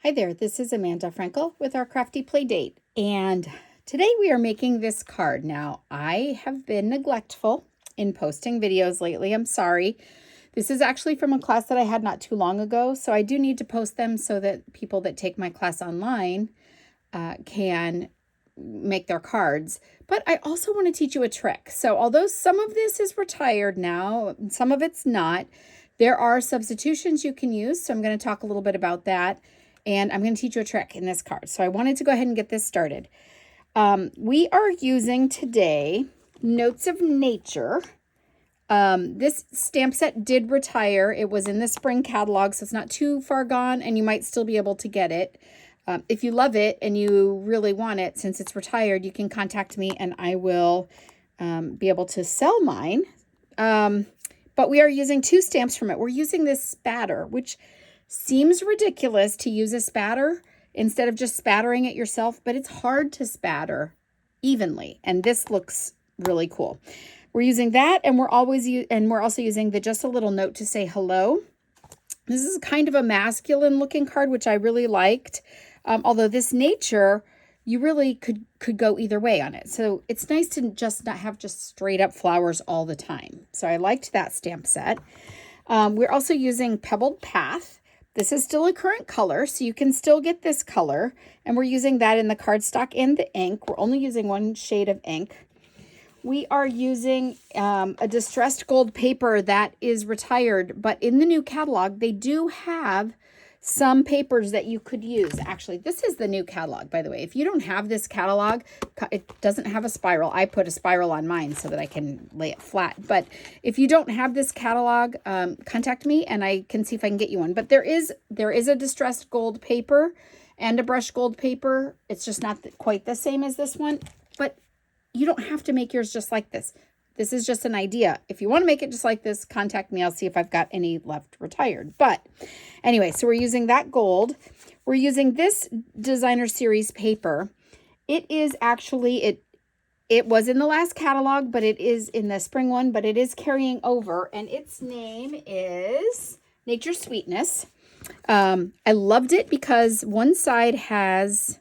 Hi there, this is Amanda Frankel with our Crafty Play Date, and today we are making this card. Now, I have been neglectful in posting videos lately. I'm sorry. This is actually from a class that I had not too long ago, so I do need to post them so that people that take my class online can make their cards. But I also want to teach you a trick. So although some of this is retired now, some of it's not, there are substitutions you can use. So I'm going to talk a little bit about that. And I'm going to teach you a trick in this card. So I wanted to go ahead and get this started. We are using today Notes of Nature. This stamp set did retire. It was in the spring catalog, so it's not too far gone, and you might still be able to get it. If you love it and you really want it, since it's retired, you can contact me and I will be able to sell mine. But we are using two stamps from it. We're using this spatter, which seems ridiculous to use a spatter instead of just spattering it yourself, but it's hard to spatter evenly, and this looks really cool. We're using that, and we're also using the Just a Little Note to Say Hello. This is kind of a masculine looking card, which I really liked. Although this nature, you really could go either way on it. So it's nice to just not have just straight up flowers all the time. So I liked that stamp set. We're also using Pebbled Path. This is still a current color, so you can still get this color. And we're using that in the cardstock and the ink. We're only using one shade of ink. We are using a distressed gold paper that is retired, but in the new catalog, they do have some papers that you could use. Actually, this is the new catalog, by the way. If you don't have this catalog, it doesn't have a spiral. I put a spiral on mine so that I can lay it flat. But if you don't have this catalog, contact me and I can see if I can get you one. But there is a distressed gold paper and a brushed gold paper. It's just not quite the same as this one, but you don't have to make yours just like this. This is just an idea. If you want to make it just like this, contact me. I'll see if I've got any left retired. But anyway, so we're using that gold. We're using this designer series paper. It is actually, it was in the last catalog, but it is in the spring one, but it is carrying over. And its name is Nature Sweetness. I loved it because one side has...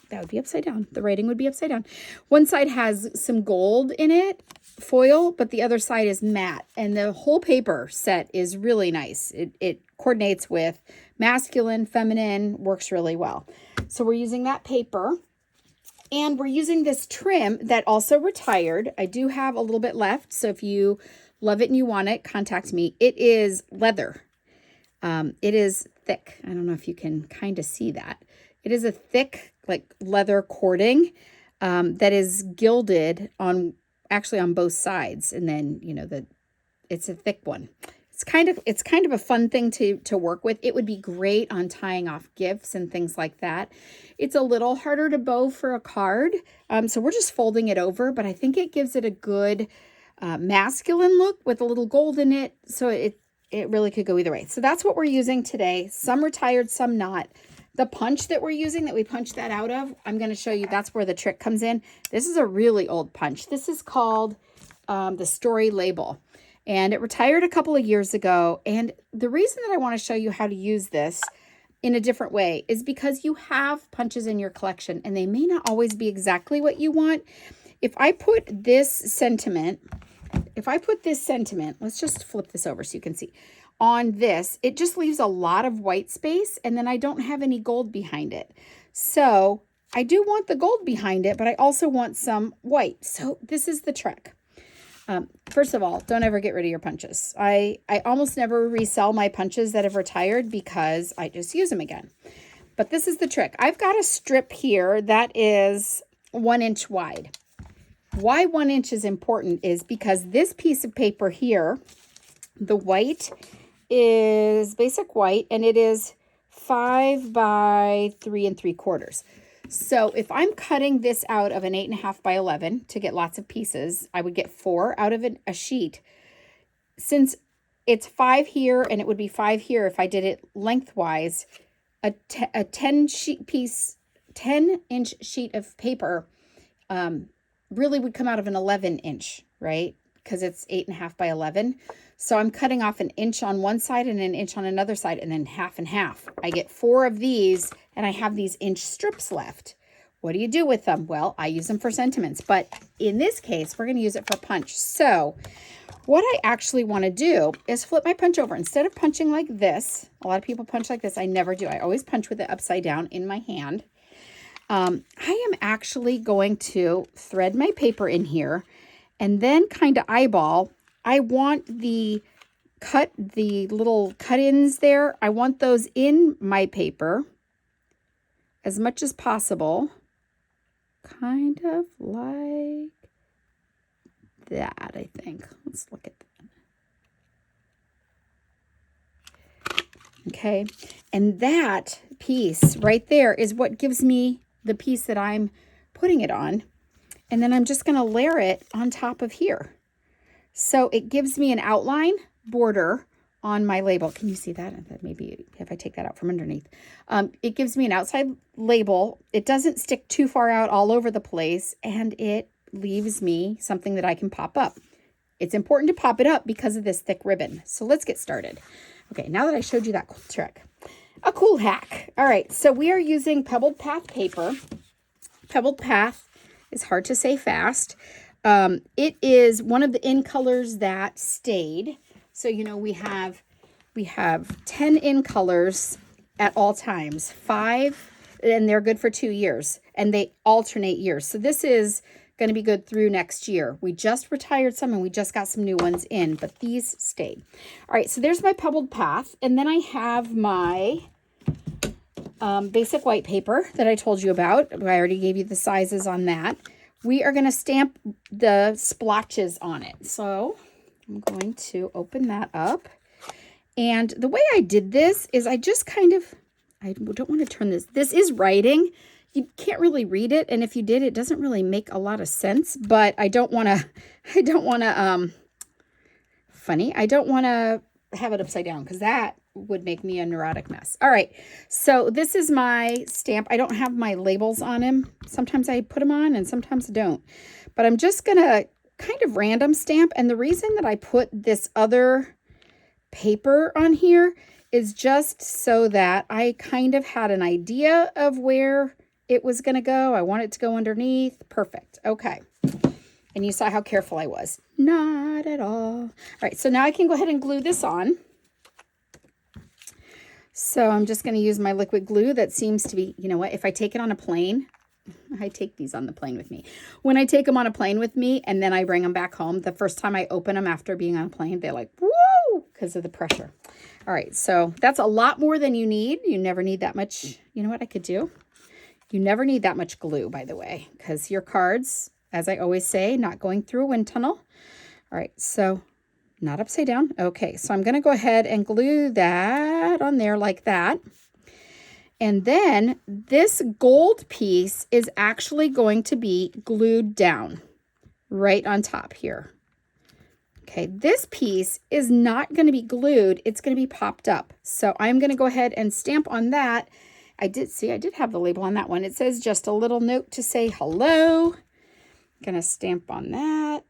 that would be upside down. The writing would be upside down. One side has some gold in it, foil, but the other side is matte. And the whole paper set is really nice. It coordinates with masculine, feminine, works really well. So we're using that paper. And we're using this trim that also retired. I do have a little bit left. So if you love it and you want it, contact me. It is leather. It is thick. I don't know if you can kind of see that. It is a thick, like leather cording that is gilded on both sides, and then it's a thick one. It's kind of a fun thing to work with. It would be great on tying off gifts and things like that. It's a little harder to bow for a card, so we're just folding it over. But I think it gives it a good masculine look with a little gold in it. So it really could go either way. So that's what we're using today. Some retired, some not. The punch that we're using, that we punched that out of, I'm going to show you. That's where the trick comes in. This is a really old punch. This is called the Story Label. And it retired a couple of years ago. And the reason that I want to show you how to use this in a different way is because you have punches in your collection and they may not always be exactly what you want. If I put this sentiment, let's just flip this over so you can see. On this, it just leaves a lot of white space, and then I don't have any gold behind it. So I do want the gold behind it, but I also want some white. So this is the trick. First of all, don't ever get rid of your punches. I almost never resell my punches that have retired because I just use them again. But this is the trick. I've got a strip here that is 1 inch wide. Why 1 inch is important is because this piece of paper here, the white is basic white, and it is 5 by 3 3/4. So if I'm cutting this out of an 8.5 by 11 to get lots of pieces, I would get 4 out of a sheet. Since it's 5 here and it would be 5 here if I did it lengthwise, a 10-inch sheet of paper really would come out of an 11-inch, right? because it's 8.5 by 11. So I'm cutting off an inch on one side and an inch on another side, and then half and half. I get 4 of these, and I have these inch strips left. What do you do with them? Well, I use them for sentiments, but in this case, we're going to use it for punch. So what I actually want to do is flip my punch over. Instead of punching like this, a lot of people punch like this. I never do. I always punch with it upside down in my hand. I am actually going to thread my paper in here and then kind of eyeball. I want the little cut-ins there. I want those in my paper as much as possible. Kind of like that, I think. Let's look at that. Okay, and that piece right there is what gives me the piece that I'm putting it on. And then I'm just going to layer it on top of here. So it gives me an outline border on my label. Can you see that? Maybe if I take that out from underneath. It gives me an outside label. It doesn't stick too far out all over the place, and it leaves me something that I can pop up. It's important to pop it up because of this thick ribbon. So let's get started. Okay, now that I showed you that cool trick, a cool hack. All right, so we are using Pebbled Path paper. Pebbled Path is hard to say fast. It is one of the in colors that stayed. So, you know, we have 10 in colors at all times, 5, and they're good for 2 years, and they alternate years. So this is going to be good through next year. We just retired some and we just got some new ones in, but these stayed. All right, so there's my Pebbled Path, and then I have my basic white paper that I told you about. I already gave you the sizes on that. We are going to stamp the splotches on it. So I'm going to open that up. And the way I did this is I just kind of, I don't want to turn this. This is writing. You can't really read it. And if you did, it doesn't really make a lot of sense. But I don't want to have it upside down because that would make me a neurotic mess. All right, so this is my stamp. I don't have my labels on him. Sometimes I put them on and sometimes I don't. But I'm just going to kind of random stamp. And the reason that I put this other paper on here is just so that I kind of had an idea of where it was going to go. I want it to go underneath. Perfect. Okay. And you saw how careful I was. Not at all. All right, so now I can go ahead and glue this on. So I'm just going to use my liquid glue that seems to be, you know what, if I take it on a plane, I take these on the plane with me. When I take them on a plane with me and then I bring them back home, the first time I open them after being on a plane, they're like, woo, because of the pressure. All right, so that's a lot more than you need. You never need that much. You know what I could do? You never need that much glue, by the way, because your cards, as I always say, not going through a wind tunnel. All right, so not upside down. Okay, so I'm going to go ahead and glue that on there like that. And then this gold piece is actually going to be glued down right on top here. Okay, this piece is not going to be glued. It's going to be popped up. So I'm going to go ahead and stamp on that. I did have the label on that one. It says just a little note to say hello. I'm going to stamp on that.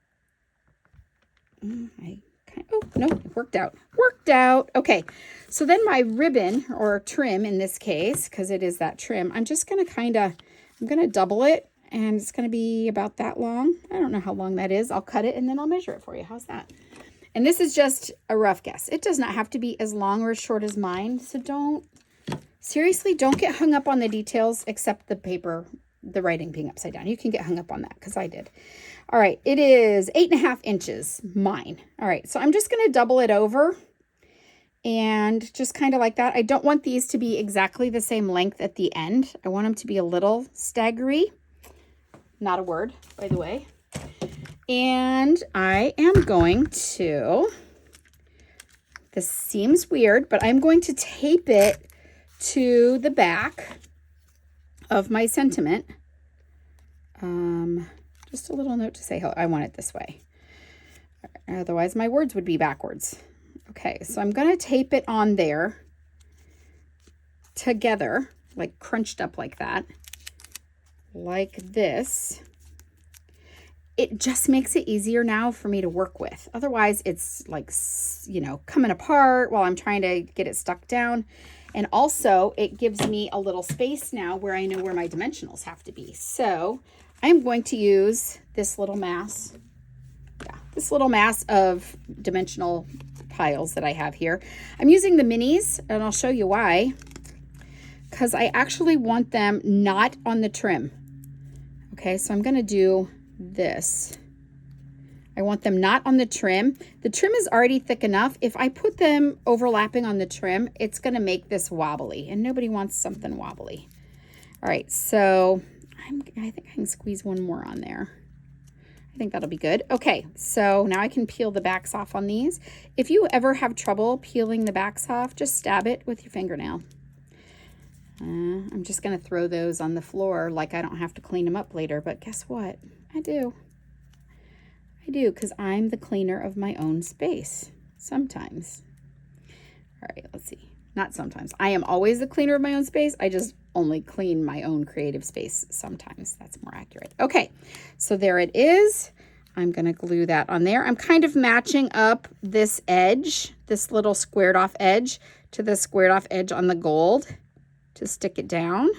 Oh, no, it worked out. Worked out. Okay, so then my ribbon or trim in this case, because it is that trim, I'm just going to I'm going to double it, and it's going to be about that long. I don't know how long that is. I'll cut it, and then I'll measure it for you. How's that? And this is just a rough guess. It does not have to be as long or as short as mine, so seriously, don't get hung up on the details except the paper, the writing being upside down. You can get hung up on that because I did. All right, it is 8.5 inches, mine. All right, so I'm just going to double it over and just kind of like that. I don't want these to be exactly the same length at the end. I want them to be a little staggery. Not a word, by the way. And I am going to, this seems weird, but I'm going to tape it to the back of my sentiment. Just a little note to say how I want it this way. Otherwise, my words would be backwards. Okay, so I'm going to tape it on there together, like crunched up like that, like this. it just makes it easier now for me to work with. Otherwise, it's like, you know, coming apart while I'm trying to get it stuck down. And also, it gives me a little space now where I know where my dimensionals have to be. So I'm going to use this little mass. Yeah, this little mass of dimensional piles that I have here. I'm using the minis, and I'll show you why. Because I actually want them not on the trim. Okay, so I'm going to do this. I want them not on the trim. The trim is already thick enough. If I put them overlapping on the trim, it's going to make this wobbly, and nobody wants something wobbly. All right, so I think I can squeeze one more on there. I think that'll be good. Okay, so now I can peel the backs off on these. If you ever have trouble peeling the backs off, just stab it with your fingernail. I'm just going to throw those on the floor like I don't have to clean them up later, but guess what? I do. I do, because I'm the cleaner of my own space. Sometimes. All right, let's see. Not sometimes. I am always the cleaner of my own space. I just only clean my own creative space sometimes. That's more accurate. Okay, so there it is. I'm going to glue that on there. I'm kind of matching up this edge, this little squared off edge, to the squared off edge on the gold to stick it down.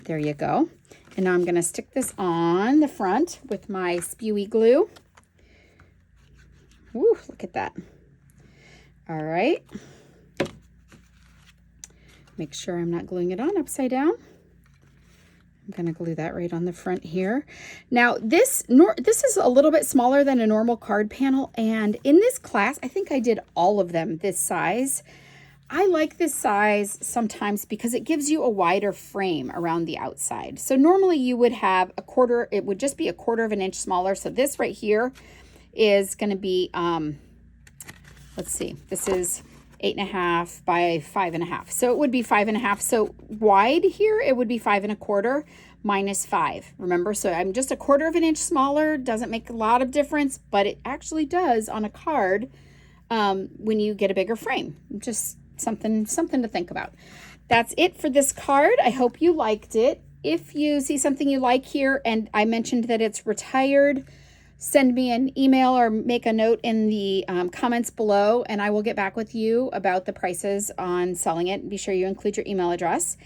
There you go. And now I'm going to stick this on the front with my spewy glue. Woo, look at that. All right. Make sure I'm not gluing it on upside down. I'm going to glue that right on the front here. Now, this is a little bit smaller than a normal card panel. And in this class, I think I did all of them this size. I like this size sometimes because it gives you a wider frame around the outside. So normally you would have a quarter, it would just be a 1/4 of an inch smaller. So this right here is going to be, let's see, this is 8.5 by 5.5. So it would be 5.5. So wide here, it would be 5 1/4 minus 5. Remember, so I'm just a 1/4 of an inch smaller. Doesn't make a lot of difference, but it actually does on a card when you get a bigger frame. Just something to think about. That's it for this card. I hope you liked it. If you see something you like here, and I mentioned that it's retired, send me an email or make a note in the comments below, and I will get back with you about the prices on selling it. Be sure you include your email address.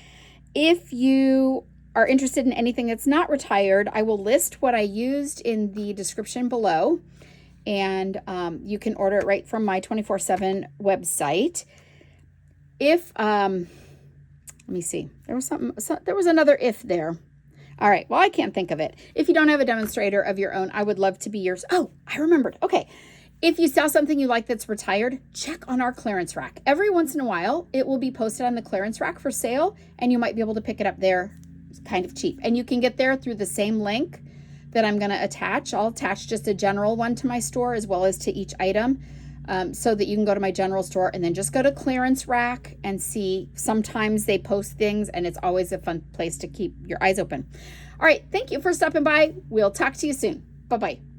If you are interested in anything that's not retired, I will list what I used in the description below, and you can order it right from my 24/7 website. If, let me see, there was another if there. All right, well, I can't think of it. If you don't have a demonstrator of your own, I would love to be yours. Oh, I remembered. Okay, if you saw something you like that's retired, check on our clearance rack. Every once in a while, it will be posted on the clearance rack for sale, and you might be able to pick it up there kind of cheap. And you can get there through the same link that I'm going to attach. I'll attach just a general one to my store as well as to each item. So that you can go to my general store and then just go to clearance rack and see. Sometimes they post things, and it's always a fun place to keep your eyes open. All right, thank you for stopping by. We'll talk to you soon. Bye-bye.